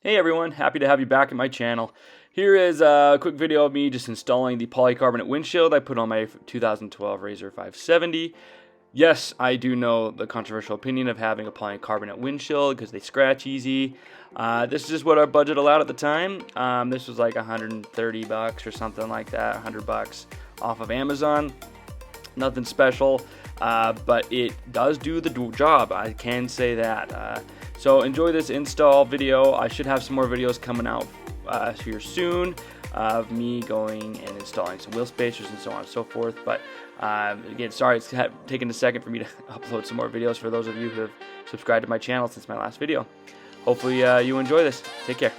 Hey everyone, happy to have you back at my channel. Here is a quick video of me just installing the polycarbonate windshield I put on my 2012 RZR 570. Yes, I do know the controversial opinion of having a polycarbonate windshield because they scratch easy. This is just what our budget allowed at the time. This was like 130 bucks or something like that, 100 bucks off of Amazon. Nothing special, but it does do the job, I can say that. So enjoy this install video. I should have some more videos coming out here soon of me going and installing some wheel spacers and so on and so forth. But again, sorry it's taken a second for me to upload some more videos for those of you who have subscribed to my channel since my last video. Hopefully you enjoy this. Take care.